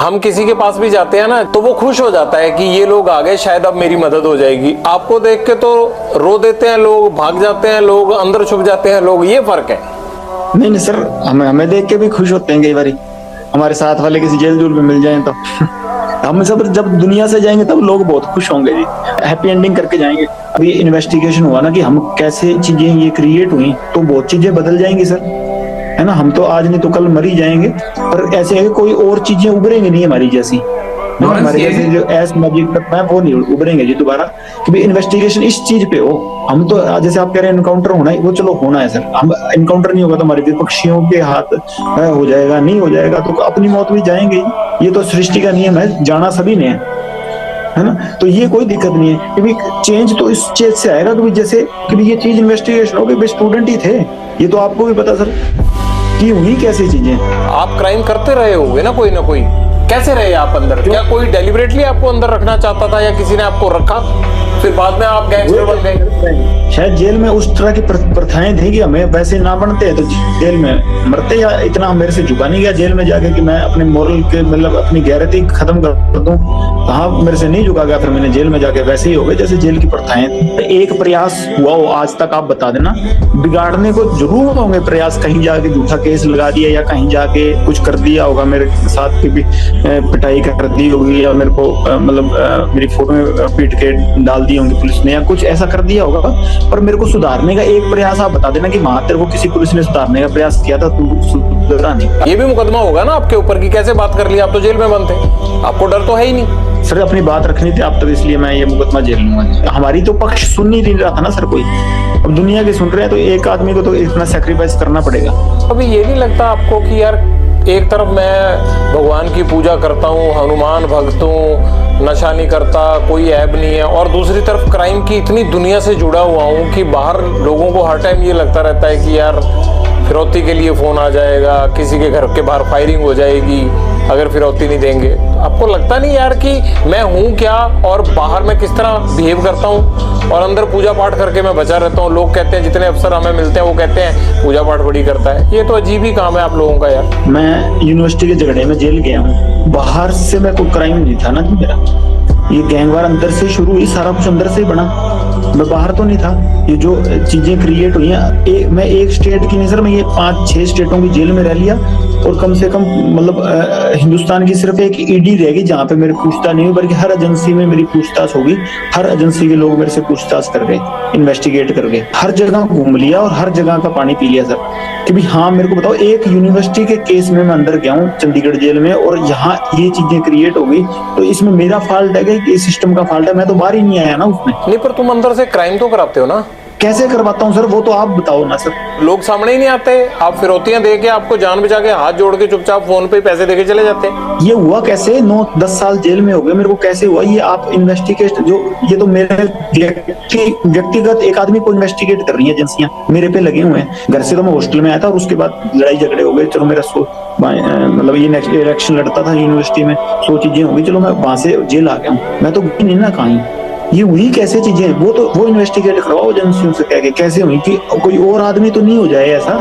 हम किसी के पास भी जाते हैं ना तो वो खुश हो जाता है कि ये लोग आ गए, शायद अब मेरी मदद हो जाएगी। आपको देख के तो रो देते हैं लोग, भाग जाते हैं लोग, अंदर छुप जाते हैं लोग, ये फर्क है। नहीं नहीं सर, हमें देख के भी खुश होते हैं कई बारी, हमारे साथ वाले किसी जेल जूल में मिल जाएं तो हम सब जब दुनिया से जाएंगे तब लोग बहुत खुश होंगे जी, हैप्पी एंडिंग करके जाएंगे। अभी इन्वेस्टिगेशन हुआ ना कि हम कैसे चीजें ये क्रिएट हुई, तो बहुत चीजें बदल जाएंगी सर, है ना। हम तो आज नहीं तो कल मर ही जाएंगे, पर ऐसे है कि कोई और चीजें उभरेंगी नहीं हमारी जैसी, हमारे जैसे जो एस मैजिक तक है वो नहीं उभरेंगे जी दोबारा। कि भाई इन्वेस्टिगेशन इस चीज पे हो, हम तो जैसे आप कह रहे हैं इनकाउंटर होना है, वो चलो होना है सर, हम इनकाउंटर नहीं होगा तो हमारे विपक्षियों के हाथ हो जाएगा, नहीं हो जाएगा तो अपनी मौत भी जाएंगे, ये तो सृष्टि का नियम है, जाना सभी ने है ना। तो ये कोई दिक्कत नहीं है कि भाई चेंज तो इस चीज से आएगा कि जैसे कि ये चीज इन्वेस्टिगेशन हो गई, स्टूडेंट ही थे, ये तो आपको भी पता सर कि हुई कैसी चीजें। आप क्राइम करते रहे होगे ना कोई, कैसे रहे आप अंदर? क्या कोई डेलिबरेटली आपको अंदर रखना चाहता था या किसी ने आपको रखा, फिर बाद में आप गैंगस्टर बन गए? शायद जेल में उस तरह की प्रथाएं थी कि हमें वैसे ना बनते हैं तो जेल में मरते, या इतना मेरे से झुका नहीं गया जेल में जाके कि मैं अपने मोरल के मतलब अपनी गैरती खत्म कर दूं, कहाँ मेरे से नहीं झुका गया, फिर मैंने जेल में जाके वैसे ही हो गए जैसे जेल की प्रथाएं थी। एक प्रयास हुआ हो आज तक, आप बता देना, बिगाड़ने को जरूर होंगे प्रयास, कहीं जाके झूठा केस लगा दिया या कहीं जाके कुछ कर दिया होगा मेरे साथ की भी पिटाई कर दी होगी, या मेरे को मतलब मेरी फोटो में पीट के डाल दी होंगी पुलिस ने, या कुछ ऐसा कर दिया होगा, पर मेरे को सुधारने का एक प्रयास आप बता देना कि वहां तेरे को किसी पुलिस ने सुधारने का प्रयास किया था, तू सुधरा नहीं। ये भी मुकदमा होगा ना आपके ऊपर कि कैसे बात कर लिया, आप तो जेल में बंद थे, आपको डर तो है ही नहीं। सर अपनी बात रखनी थी आप तक, इसलिए मैं ये मुकदमा झेल लूंगा। हमारी तो पक्ष सुन नहीं रहा था ना सर कोई, अब दुनिया के सुन रहे हैं तो एक आदमी को तो इतना सैक्रिफाइस करना पड़ेगा। अभी ये नहीं लगता आपको कि यार एक तरफ मैं भगवान की पूजा करता हूँ, हनुमान भक्त हूँ, नशा नहीं करता, कोई ऐब नहीं है, और दूसरी तरफ क्राइम की इतनी दुनिया से जुड़ा हुआ हूँ कि बाहर लोगों को हर टाइम ये लगता रहता है कि यार फिरौती के लिए फोन आ जाएगा, किसी के घर के बाहर फायरिंग हो जाएगी अगर फिरौती नहीं देंगे। आपको लगता नहीं यार कि मैं हूँ क्या और बाहर मैं किस तरह बिहेव करता हूँ और अंदर पूजा पाठ करके मैं बचा रहता हूँ? लोग कहते हैं, जितने अफसर हमें मिलते हैं वो कहते हैं पूजा पाठ बड़ी करता है। ये तो अजीब ही काम है आप लोगों का यार। मैं यूनिवर्सिटी के झगड़े में जेल गया हूँ, बाहर से मैं कोई क्राइम नहीं था ना जी मेरा, ये गैंगवार अंदर से शुरू हुई, सारा कुछ अंदर से ही बना, मैं बाहर तो नहीं था। ये जो चीजें क्रिएट हुई हैं, मैं एक स्टेट की नहीं सर, मैं ये 5-6 स्टेटों की जेल में रह लिया, और कम से कम मतलब हिंदुस्तान की सिर्फ एक ईडी रहेगी जहाँ पे मेरी पूछताछ नहीं हुई, बल्कि हर एजेंसी में मेरी पूछताछ होगी, हर एजेंसी के लोग मेरे से पूछताछ कर गए, इन्वेस्टिगेट कर गए, हर जगह घूम लिया और हर जगह का पानी पी लिया सर। कि भी हाँ मेरे को बताओ, एक यूनिवर्सिटी के केस में मैं अंदर गया हूँ चंडीगढ़ जेल में, और यहाँ ये चीजें क्रिएट हो गई, तो इसमें मेरा फॉल्ट है कि सिस्टम का फॉल्ट है? मैं तो बाहर ही नहीं आया ना उसमें। नहीं, पर तुम अंदर से क्राइम तो कराते हो ना? कैसे करवाता हूँ सर, वो तो आप बताओ ना सर। लोग सामने ही नहीं आते, आप फिरौतियां दे के, आपको जान बचा के हाथ जोड़ के चुपचाप फोन पे पैसे देके चले जाते हैं। ये हुआ कैसे? 9-10 साल जेल में हो गए मेरे को, कैसे हुआ ये? आप इन्वेस्टिगेट जो, ये तो मेरे व्यक्तिगत एक आदमी को इन्वेस्टिगेट कर रही है एजेंसियां, मेरे पे लगे हुए हैं। घर से तो मैं हॉस्टल में आया था और उसके बाद लड़ाई झगड़े हो गए, चलो मेरा मतलब ये नेक्स्ट इलेक्शन लड़ता था यूनिवर्सिटी में, 100 चीजें हो गई, चलो मैं वहां से जेल आ गया हूँ, मैं तो नहीं ना कहीं। ये हुई कैसे चीजें? वो इन्वेस्टिगेट करवाओ एजेंसियों से कह के, कैसे हुई कि कोई और आदमी तो नहीं हो जाए ऐसा।